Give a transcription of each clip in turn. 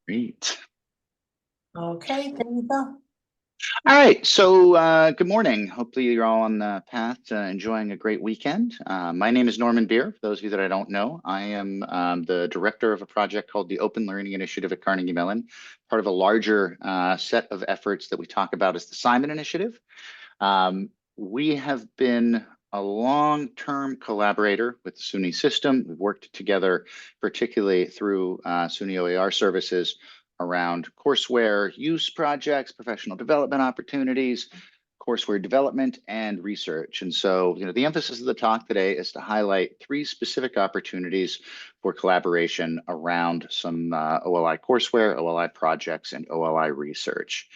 Great. Okay, there you go. All right. So, good morning. Hopefully, you're all on the path to enjoying a great weekend. My name is Norman Beer. For those of you that I don't know, I am the director of a project called the Open Learning Initiative at Carnegie Mellon, part of a larger set of efforts that we talk about as the Simon Initiative. We have been a long-term collaborator with the SUNY system. We've worked together, particularly through SUNY OER services around courseware use projects, professional development opportunities, courseware development, and research. And so, the emphasis of the talk today is to highlight three specific opportunities for collaboration around some OLI courseware, OLI projects, and OLI research.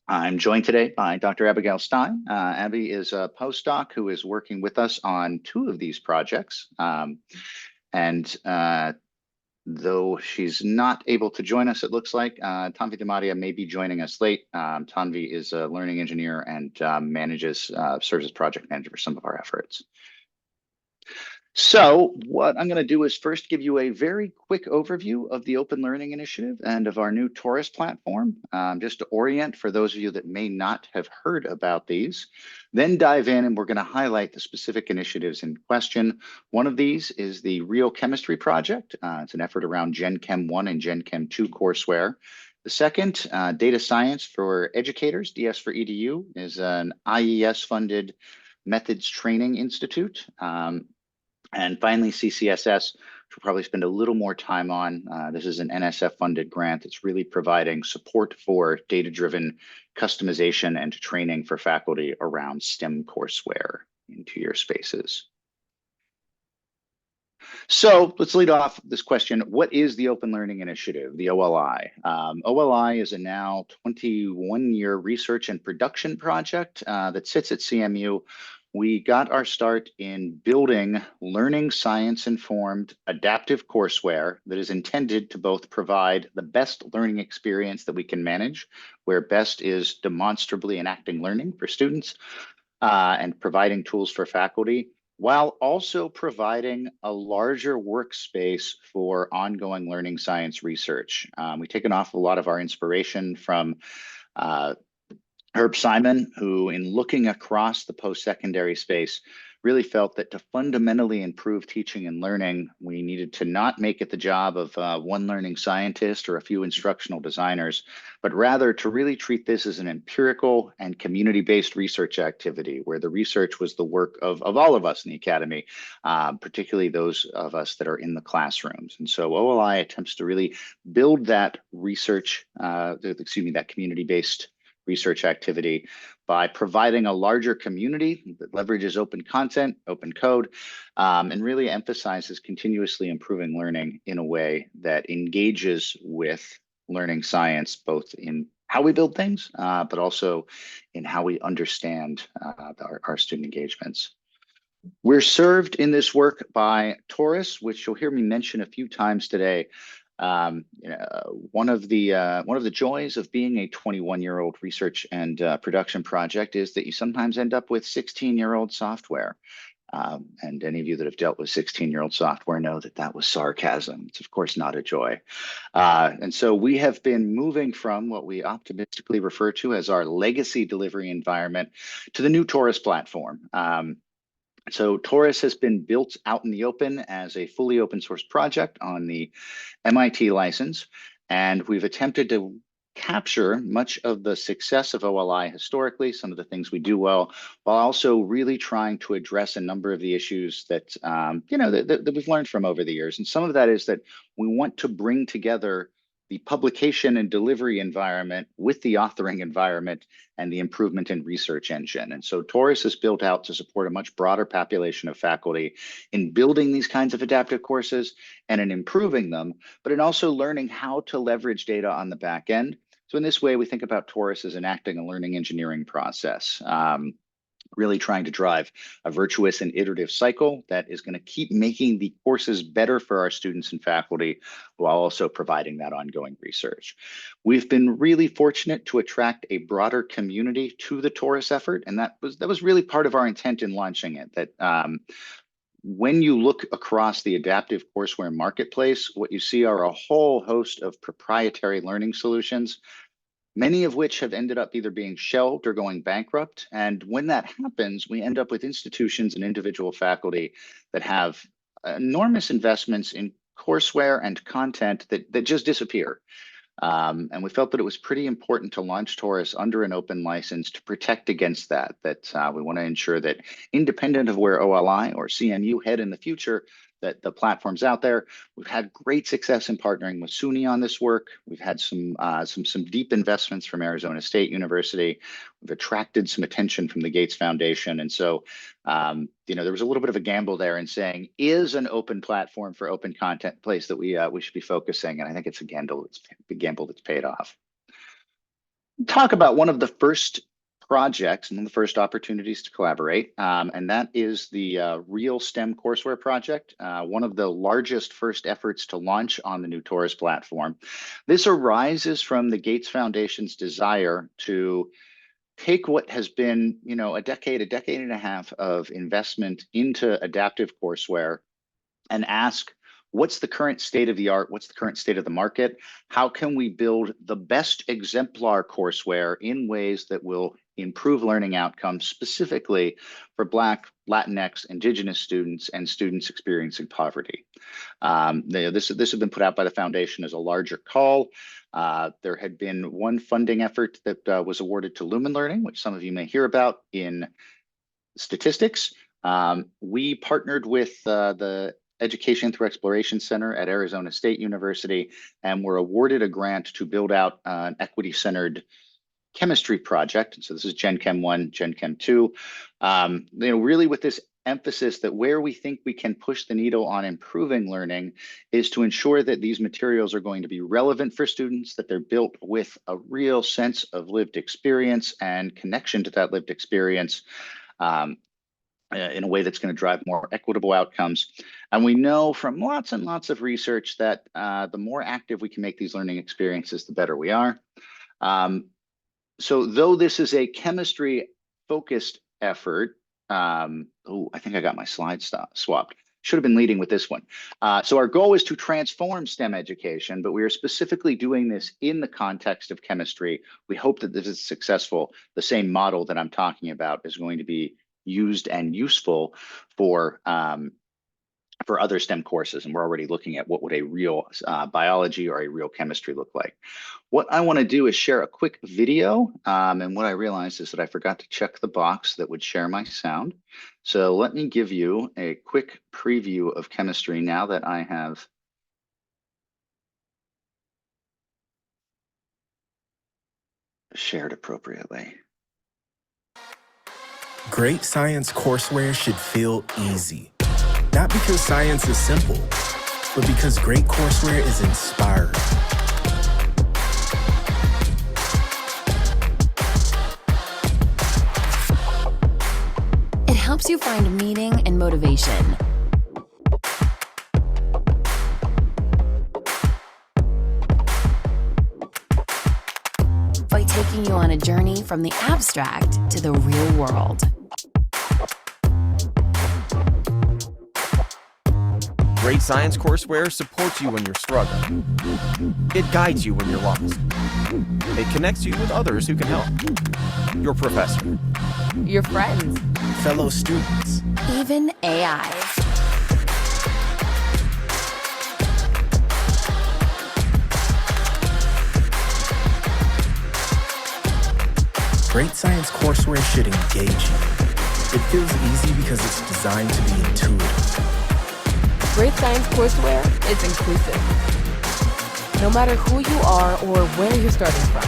I'm joined today by Dr. Abigail Stein. Abby is a postdoc who is working with us on two of these projects. And though she's not able to join us, it looks like Tanvi Domadia may be joining us late. Tanvi is a learning engineer and serves as project manager for some of our efforts. So what I'm going to do is first give you a very quick overview of the Open Learning Initiative and of our new Taurus platform, just to orient for those of you that may not have heard about these. Then dive in and we're going to highlight the specific initiatives in question. One of these is the Real Chemistry Project. It's an effort around Gen Chem 1 and Gen Chem 2 courseware. The second, Data Science for Educators, DS for EDU, is an IES-funded methods training institute. And finally, CCSS, which we'll probably spend a little more time on. This is an NSF-funded grant that's really providing support for data-driven customization and training for faculty around STEM courseware in two-year spaces. So let's lead off this question. What is the Open Learning Initiative, the OLI? OLI is a now 21-year research and production project that sits at CMU. We got our start in building learning science-informed adaptive courseware that is intended to both provide the best learning experience that we can manage, where best is demonstrably enacting learning for students and providing tools for faculty, while also providing a larger workspace for ongoing learning science research. We've taken off a lot of our inspiration from Herb Simon, who in looking across the post-secondary space, really felt that to fundamentally improve teaching and learning, we needed to not make it the job of one learning scientist or a few instructional designers, but rather to really treat this as an empirical and community-based research activity where the research was the work of all of us in the academy, particularly those of us that are in the classrooms. And so OLI attempts to really build that that community-based research activity by providing a larger community that leverages open content, open code, and really emphasizes continuously improving learning in a way that engages with learning science, both in how we build things, but also in how we understand our student engagements. We're served in this work by Taurus, which you'll hear me mention a few times today. One of the joys of being a 21-year-old research and production project is that you sometimes end up with 16-year-old software. And any of you that have dealt with 16-year-old software know that that was sarcasm. It's of course not a joy. And so we have been moving from what we optimistically refer to as our legacy delivery environment to the new Taurus platform. So Taurus has been built out in the open as a fully open source project on the MIT license, and we've attempted to capture much of the success of OLI historically, some of the things we do well, while also really trying to address a number of the issues that that we've learned from over the years. And some of that is that we want to bring together the publication and delivery environment with the authoring environment and the improvement in research engine. And so Taurus is built out to support a much broader population of faculty in building these kinds of adaptive courses and in improving them, but in also learning how to leverage data on the back end. So in this way, we think about Taurus as enacting a learning engineering process. Really trying to drive a virtuous and iterative cycle that is going to keep making the courses better for our students and faculty while also providing that ongoing research. We've been really fortunate to attract a broader community to the Taurus effort, and that was really part of our intent in launching it, that when you look across the adaptive courseware marketplace, what you see are a whole host of proprietary learning solutions, many of which have ended up either being shelved or going bankrupt. And when that happens, we end up with institutions and individual faculty that have enormous investments in courseware and content that just disappear. And we felt that it was pretty important to launch Taurus under an open license to protect against that, we want to ensure that independent of where OLI or CMU head in the future, that the platform's out there. We've had great success in partnering with SUNY on this work. We've had some deep investments from Arizona State University. We've attracted some attention from the Gates Foundation. And so, there was a little bit of a gamble there in saying, is an open platform for open content place that we should be focusing? And I think it's a gamble that's paid off. Talk about one of the first projects and one of the first opportunities to collaborate, and that is the Real STEM courseware project, one of the largest first efforts to launch on the new Taurus platform. This arises from the Gates Foundation's desire to take what has been, a decade and a half of investment into adaptive courseware and ask, what's the current state of the art? What's the current state of the market? How can we build the best exemplar courseware in ways that will improve learning outcomes, specifically for Black, Latinx, Indigenous students and students experiencing poverty? This had been put out by the foundation as a larger call. There had been one funding effort that was awarded to Lumen Learning, which some of you may hear about in statistics. We partnered with the Education Through Exploration Center at Arizona State University and were awarded a grant to build out an equity-centered chemistry project. And so this is Gen Chem 1, Gen Chem 2, really with this emphasis that where we think we can push the needle on improving learning is to ensure that these materials are going to be relevant for students, that they're built with a real sense of lived experience and connection to that lived experience, in a way that's going to drive more equitable outcomes. And we know from lots and lots of research that the more active we can make these learning experiences, the better we are. So though this is a chemistry-focused effort, I think I got my slide swapped. Should have been leading with this one. So our goal is to transform STEM education, but we are specifically doing this in the context of chemistry. We hope that this is successful. The same model that I'm talking about is going to be used and useful for other STEM courses. And we're already looking at what would a real biology or a real chemistry look like. What I want to do is share a quick video. And what I realized is that I forgot to check the box that would share my sound. So let me give you a quick preview of chemistry now that I have shared appropriately. Great science courseware should feel easy. Not because science is simple, but because great courseware is inspiring. It helps you find meaning and motivation. By taking you on a journey from the abstract to the real world. Great science courseware supports you when you're struggling. It guides you when you're lost. It connects you with others who can help. Your professor. Your friends. Fellow students. Even AI. Great science courseware should engage you. It feels easy because it's designed to be intuitive. Great science courseware is inclusive. No matter who you are or where you're starting from,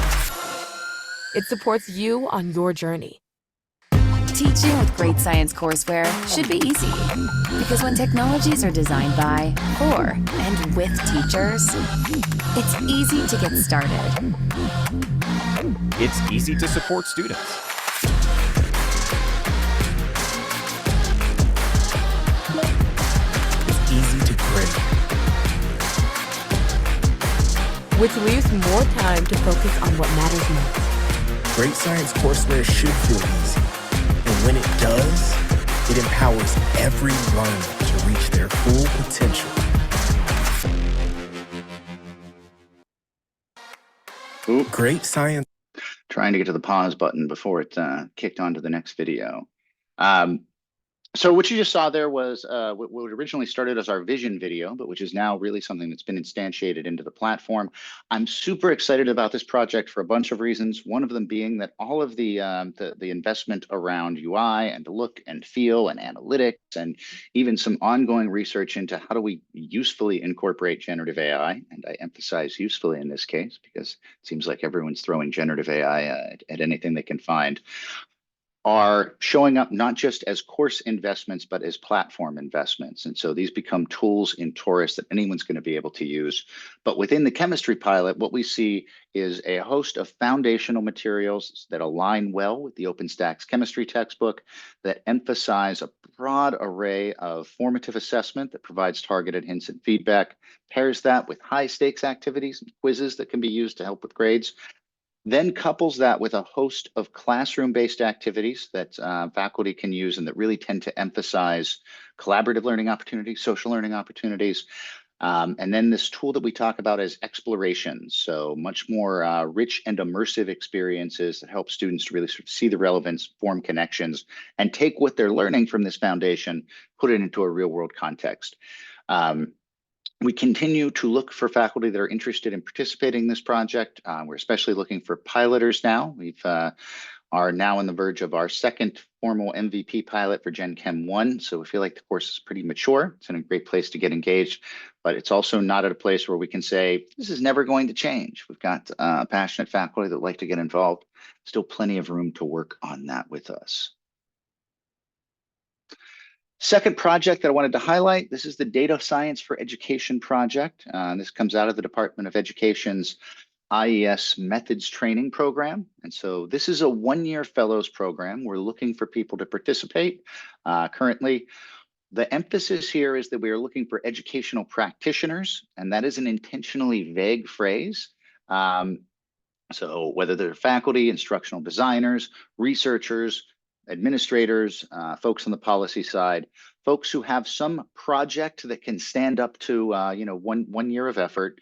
it supports you on your journey. Teaching with great science courseware should be easy, because when technologies are designed by, for, and with teachers, it's easy to get started. It's easy to support students. Easy to grade. Which leaves more time to focus on what matters most. Great science courseware should feel easy. And when it does, it empowers every learner reach their full potential. Oop, Great science. trying to get to the pause button before it kicked on to the next video. So what you just saw there was what originally started as our vision video, but which is now really something that's been instantiated into the platform. I'm super excited about this project for a bunch of reasons. One of them being that all of the investment around UI and look and feel and analytics and even some ongoing research into how do we usefully incorporate generative AI, and I emphasize usefully in this case because it seems like everyone's throwing generative AI at anything they can find, are showing up not just as course investments, but as platform investments. And so these become tools in Taurus that anyone's going to be able to use. But within the chemistry pilot, what we see is a host of foundational materials that align well with the OpenStax chemistry textbook, that emphasize a broad array of formative assessment that provides targeted hints and feedback, pairs that with high stakes activities and quizzes that can be used to help with grades, then couples that with a host of classroom-based activities that faculty can use and that really tend to emphasize collaborative learning opportunities, social learning opportunities. And then this tool that we talk about is exploration. So much more rich and immersive experiences that help students to really sort of see the relevance, form connections, and take what they're learning from this foundation, put it into a real world context. We continue to look for faculty that are interested in participating in this project. We're especially looking for piloters now. We've are now on the verge of our second formal MVP pilot for Gen Chem 1. So we feel like the course is pretty mature. It's in a great place to get engaged, but it's also not at a place where we can say, this is never going to change. We've got passionate faculty that like to get involved. Still plenty of room to work on that with us. Second project that I wanted to highlight, this is the Data Science for Education project. This comes out of the Department of Education's IES Methods Training Program. And so this is a one-year fellows program. We're looking for people to participate. Currently, the emphasis here is that we are looking for educational practitioners, and that is an intentionally vague phrase. So whether they're faculty, instructional designers, researchers, administrators, folks on the policy side, folks who have some project that can stand up to one year of effort,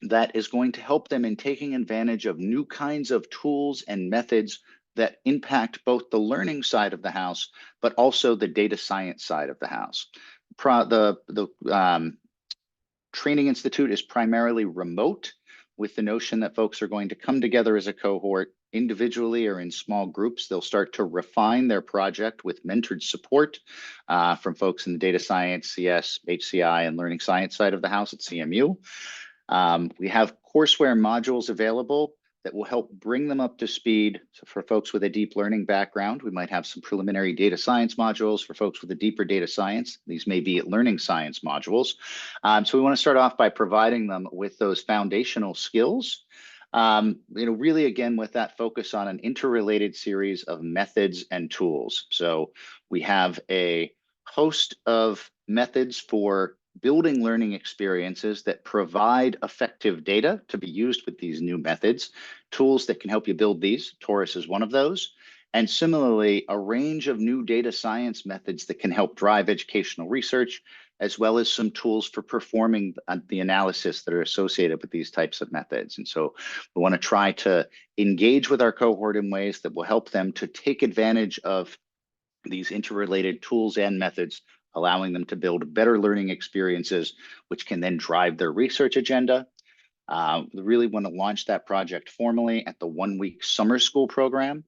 that is going to help them in taking advantage of new kinds of tools and methods that impact both the learning side of the house, but also the data science side of the house. The Training Institute is primarily remote, with the notion that folks are going to come together as a cohort individually or in small groups. They'll start to refine their project with mentored support from folks in the data science, CS, HCI, and learning science side of the house at CMU. We have courseware modules available that will help bring them up to speed. So for folks with a deep learning background, we might have some preliminary data science modules. For folks with a deeper data science, these may be learning science modules. So we want to start off by providing them with those foundational skills. Really, again, with that focus on an interrelated series of methods and tools. So we have a host of methods for building learning experiences that provide effective data to be used with these new methods, tools that can help you build these. Taurus is one of those. And similarly, a range of new data science methods that can help drive educational research, as well as some tools for performing the analysis that are associated with these types of methods. And so we want to try to engage with our cohort in ways that will help them to take advantage of these interrelated tools and methods, allowing them to build better learning experiences, which can then drive their research agenda. We really want to launch that project formally at the 1-week summer school program.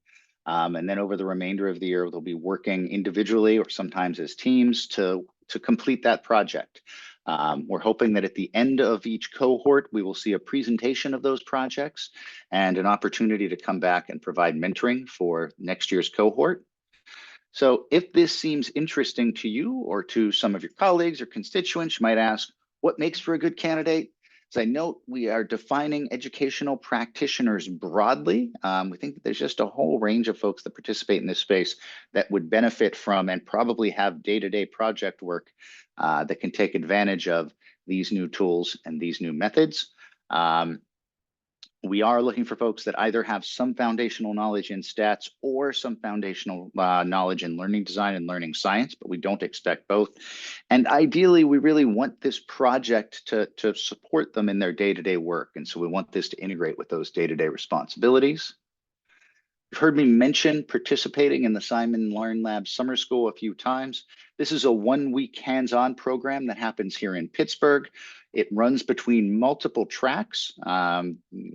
And then over the remainder of the year, they'll be working individually or sometimes as teams to complete that project. We're hoping that at the end of each cohort, we will see a presentation of those projects and an opportunity to come back and provide mentoring for next year's cohort. So if this seems interesting to you or to some of your colleagues or constituents, you might ask, what makes for a good candidate? As I note, we are defining educational practitioners broadly. We think that there's just a whole range of folks that participate in this space that would benefit from and probably have day-to-day project work that can take advantage of these new tools and these new methods. We are looking for folks that either have some foundational knowledge in stats or some foundational knowledge in learning design and learning science, but we don't expect both. And ideally, we really want this project to support them in their day-to-day work. And so we want this to integrate with those day-to-day responsibilities. You've heard me mention participating in the Simon Learn Lab Summer School a few times. This is a one-week hands-on program that happens here in Pittsburgh. It runs between multiple tracks,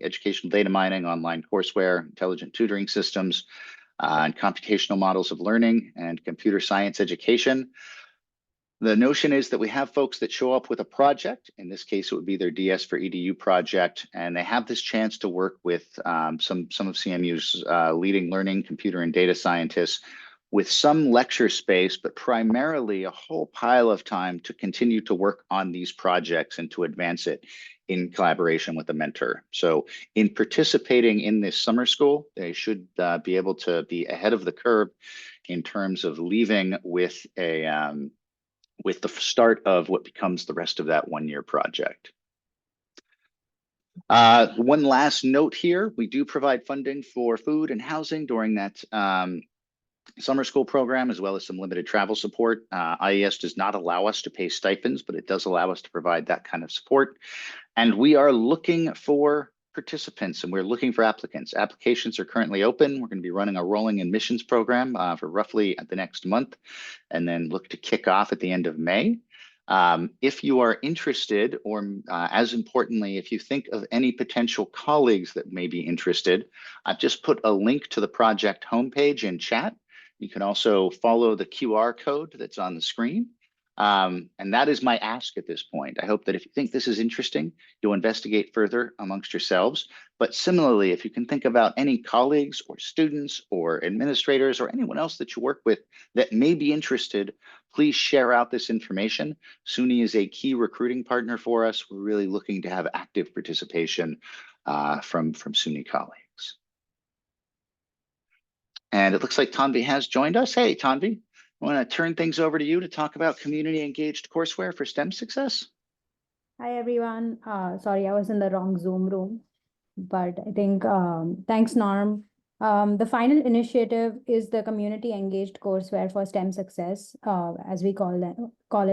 educational data mining, online courseware, intelligent tutoring systems, and computational models of learning, and computer science education. The notion is that we have folks that show up with a project. In this case, it would be their DS for EDU project, and they have this chance to work with some of CMU's leading learning, computer, and data scientists with some lecture space, but primarily a whole pile of time to continue to work on these projects and to advance it in collaboration with a mentor. So in participating in this summer school, they should be able to be ahead of the curve in terms of leaving with the start of what becomes the rest of that one-year project. One last note here, we do provide funding for food and housing during that summer school program, as well as some limited travel support. IES does not allow us to pay stipends, but it does allow us to provide that kind of support. And we are looking for participants, and we're looking for applicants. Applications are currently open. We're going to be running a rolling admissions program for roughly the next month, and then look to kick off at the end of May. If you are interested, or as importantly, if you think of any potential colleagues that may be interested, I've just put a link to the project homepage in chat. You can also follow the QR code that's on the screen. And that is my ask at this point. I hope that if you think this is interesting, you'll investigate further amongst yourselves. But similarly, if you can think about any colleagues or students or administrators or anyone else that you work with that may be interested, please share out this information. SUNY is a key recruiting partner for us. We're really looking to have active participation from SUNY colleagues. And it looks like Tanvi has joined us. Hey, Tanvi. I want to turn things over to you to talk about community engaged courseware for STEM success. Hi, everyone. Sorry, I was in the wrong Zoom room, but I think thanks, Norm. The final initiative is the community engaged courseware for STEM success, as we call it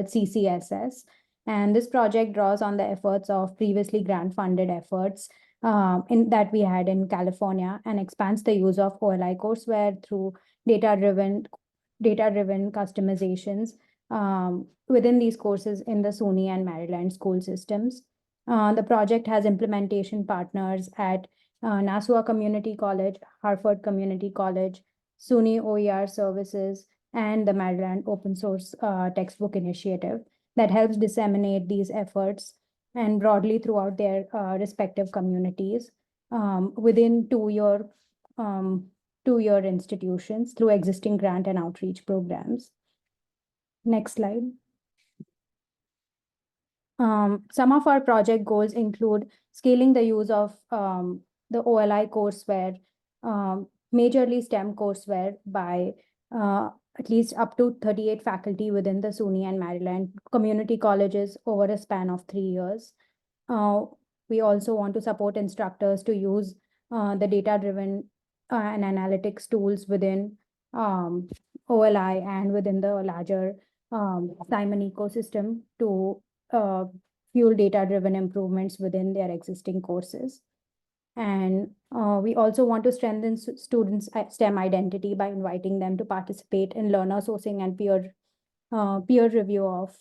CCSS. And this project draws on the efforts of previously grant funded efforts that we had in California, and expands the use of OLI courseware through data-driven customizations within these courses in the SUNY and Maryland school systems. The project has implementation partners at Nassau Community College, Hartford Community College, SUNY OER Services, and the Maryland Open Source Textbook Initiative that helps disseminate these efforts and broadly throughout their respective communities within two-year institutions through existing grant and outreach programs. Next slide. Some of our project goals include scaling the use of the OLI courseware, majorly STEM courseware, by at least up to 38 faculty within the SUNY and Maryland community colleges over a span of 3 years. We also want to support instructors to use the data-driven and analytics tools within OLI and within the larger Simon ecosystem to fuel data-driven improvements within their existing courses. And we also want to strengthen students' STEM identity by inviting them to participate in learner sourcing and peer review of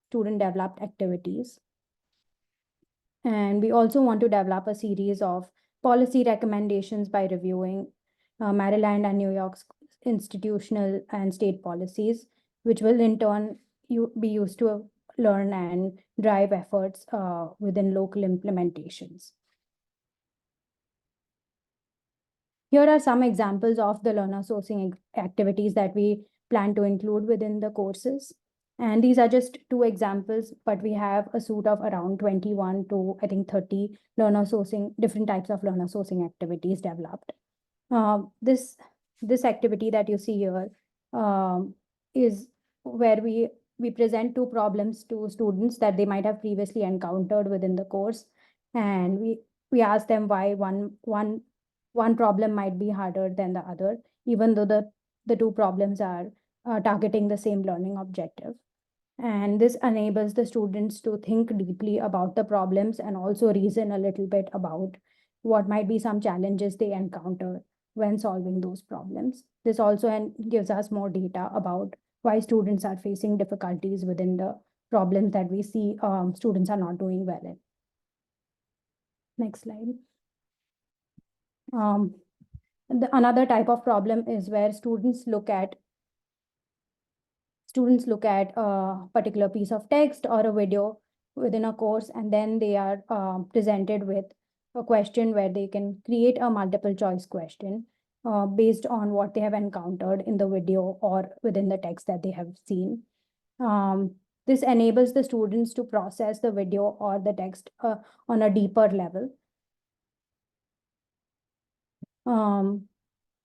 student-developed activities. And we also want to develop a series of policy recommendations by reviewing Maryland and New York's institutional and state policies, which will in turn be used to learn and drive efforts within local implementations. Here are some examples of the learner sourcing activities that we plan to include within the courses. And these are just 2 examples, but we have a suite of around 21 to, I think, 30 different types of learner sourcing activities developed. This activity that you see here is where we present 2 problems to students that they might have previously encountered within the course. And we ask them why one problem might be harder than the other, even though the two problems are targeting the same learning objective. And this enables the students to think deeply about the problems and also reason a little bit about what might be some challenges they encounter when solving those problems. This also gives us more data about why students are facing difficulties within the problems that we see students are not doing well in. Next slide. Another type of problem is where students look at a particular piece of text or a video within a course, and then they are presented with a question where they can create a multiple choice question based on what they have encountered in the video or within the text that they have seen. This enables the students to process the video or the text on a deeper level.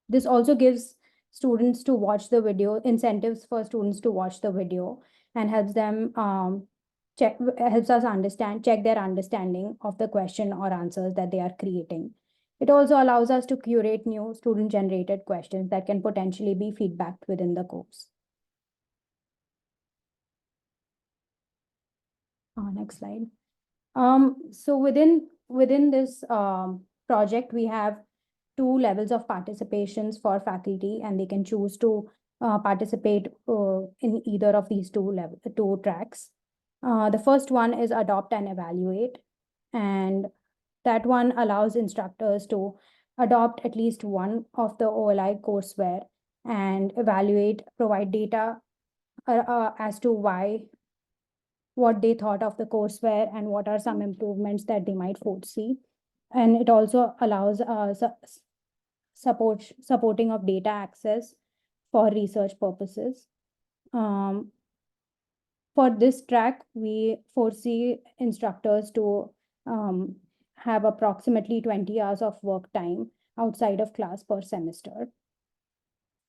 This also gives students to watch the video, incentives for students to watch the video, and helps them check their understanding of the question or answers that they are creating. It also allows us to curate new student-generated questions that can potentially be feedbacked within the course. Next slide. So within this project, we have 2 levels of participations for faculty, and they can choose to participate in either of these two tracks. The first one is adopt and evaluate, and that one allows instructors to adopt at least one of the OLI courseware and provide data as to what they thought of the courseware and what are some improvements that they might foresee. And it also allows supporting of data access for research purposes. For this track, we foresee instructors to have approximately 20 hours of work time outside of class per semester.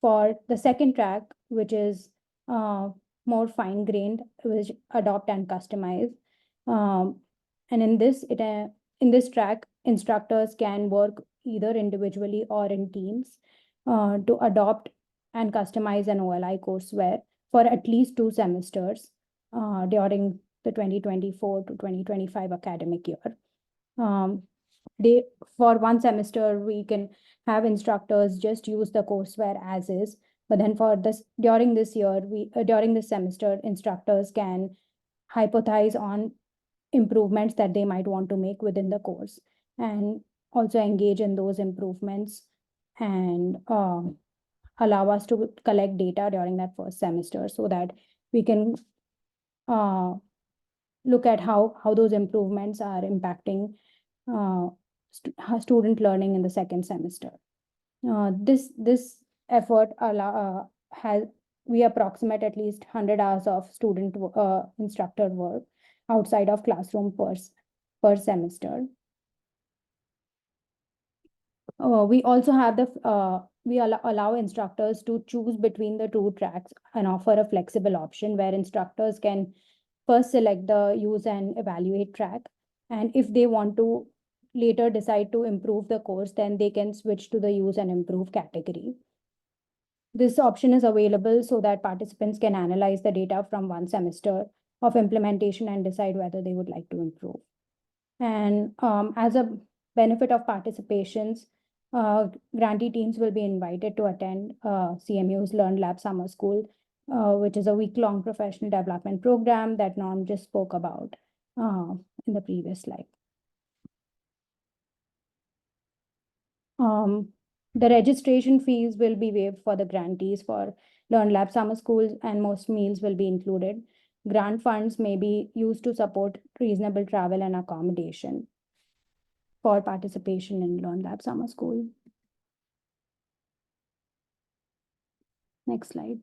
For the second track, which is more fine-grained, which adopt and customize, and in this track, instructors can work either individually or in teams to adopt and customize an OLI courseware for at least 2 semesters during the 2024 to 2025 academic year. For one semester, we can have instructors just use the courseware as is, but then during this semester, instructors can hypothesize on improvements that they might want to make within the course, and also engage in those improvements and allow us to collect data during that first semester so that we can look at how those improvements are impacting student learning in the second semester. This effort we approximate at least 100 hours of student instructor work outside of classroom per semester. We also have we allow instructors to choose between the 2 tracks and offer a flexible option where instructors can first select the use and evaluate track, and if they want to later decide to improve the course, then they can switch to the use and improve category. This option is available so that participants can analyze the data from one semester of implementation and decide whether they would like to improve. And as a benefit of participations, grantee teams will be invited to attend CMU's Learn Lab Summer School, which is a week-long professional development program that Norm just spoke about in the previous slide. The registration fees will be waived for the grantees for Learn Lab Summer Schools, and most meals will be included. Grant funds may be used to support reasonable travel and accommodation for participation in Learn Lab Summer School. Next slide.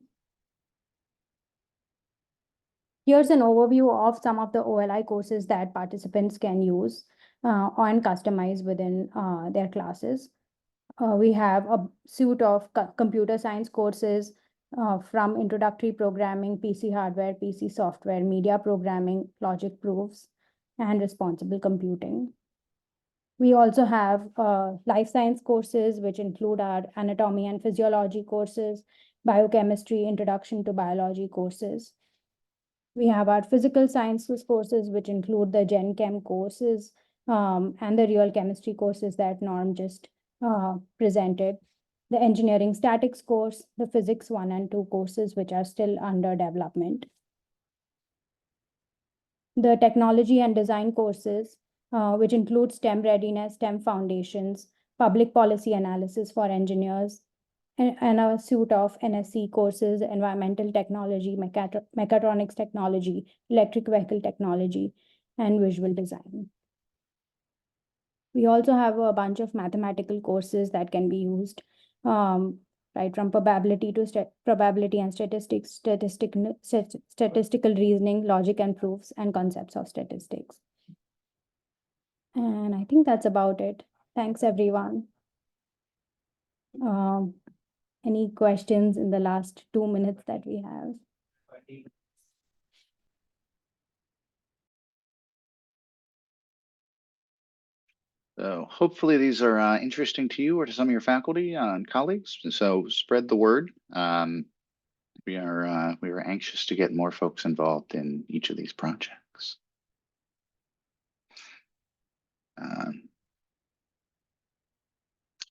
Here's an overview of some of the OLI courses that participants can use and customize within their classes. We have a suite of computer science courses from introductory programming, PC hardware, PC software, media programming, logic proofs, and responsible computing. We also have life science courses, which include our anatomy and physiology courses, biochemistry, introduction to biology courses. We have our physical sciences courses, which include the Gen Chem courses and the real chemistry courses that Norm just presented. The engineering statics course, the physics 1 and 2 courses, which are still under development. The technology and design courses, which include STEM readiness, STEM foundations, public policy analysis for engineers, and a suite of NSC courses, environmental technology, mechatronics technology, electric vehicle technology, and visual design. We also have a bunch of mathematical courses that can be used, right from probability to probability and statistics, statistical reasoning, logic and proofs, and concepts of statistics. And I think that's about it. Thanks, everyone. Any questions in the last 2 minutes that we have? So hopefully these are interesting to you or to some of your faculty and colleagues. So spread the word. We are anxious to get more folks involved in each of these projects.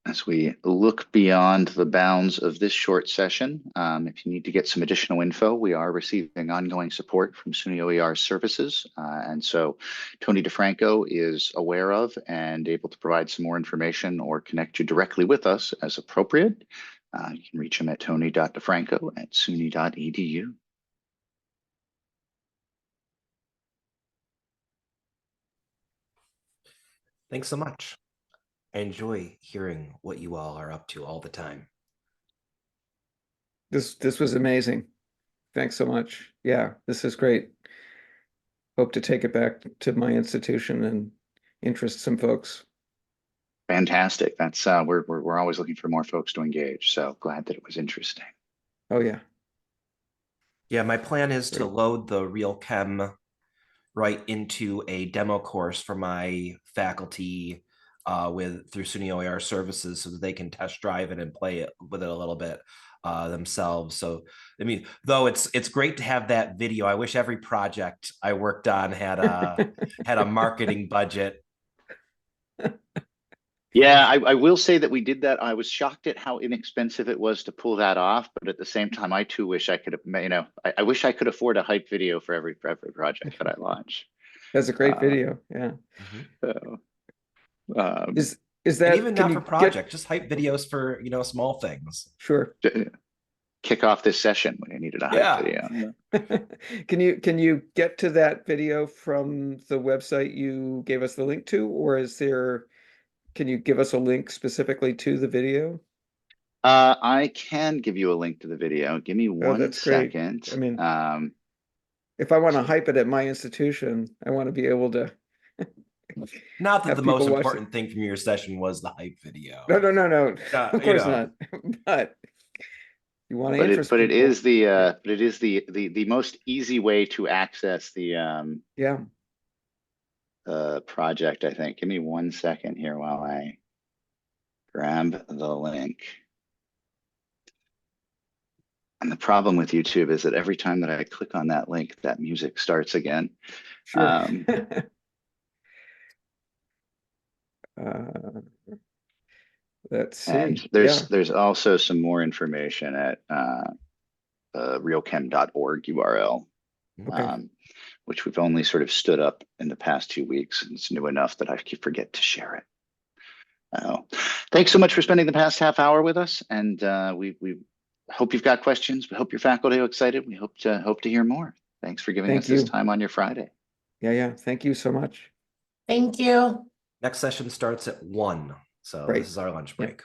As we look beyond the bounds of this short session, if you need to get some additional info, we are receiving ongoing support from SUNY OER services. And so Tony DeFranco is aware of and able to provide some more information or connect you directly with us as appropriate. You can reach him at tony.defranco@suny.edu. Thanks so much. I enjoy hearing what you all are up to all the time. This was amazing. Thanks so much. Yeah, this is great. Hope to take it back to my institution and interest some folks. Fantastic. That's we're always looking for more folks to engage. So glad that it was interesting. Oh yeah. Yeah, my plan is to load the Real Chem right into a demo course for my faculty through SUNY OER services so that they can test drive it and play it with it a little bit themselves. So, I mean, though it's great to have that video. I wish every project I worked on had a marketing budget. Yeah, I will say that we did that. I was shocked at how inexpensive it was to pull that off, but at the same time, I too wish I could have, I wish I could afford a hype video for every project that I launch. That's a great video. Yeah. So, is that and even not for project, just hype videos for small things. Sure. Kick off this session when you needed a hype video. Can you get to that video from the website you gave us the link to, or can you give us a link specifically to the video? I can give you a link to the video. Give me one second. Great. I mean, if I want to hype it at my institution, I want to be able to. Not that the most important thing from your session was the hype video. No. Of course not. But you want to interest but it people. is the most easy way to access the project, I think. Give me 1 second here while I grab the link. And the problem with YouTube is that every time that I click on that link, that music starts again. Sure. Let's see. And there's also some more information at realchem.org URL, which we've only sort of stood up in the past 2 weeks. And it's new enough that I keep forget to share it. Thanks so much for spending the past half hour with us. And we hope you've got questions. We hope your faculty are excited. We hope to hear more. Thanks for giving us this time on your Friday. Yeah. Thank you so much. Thank you. Next session starts at 1. So this is our lunch break.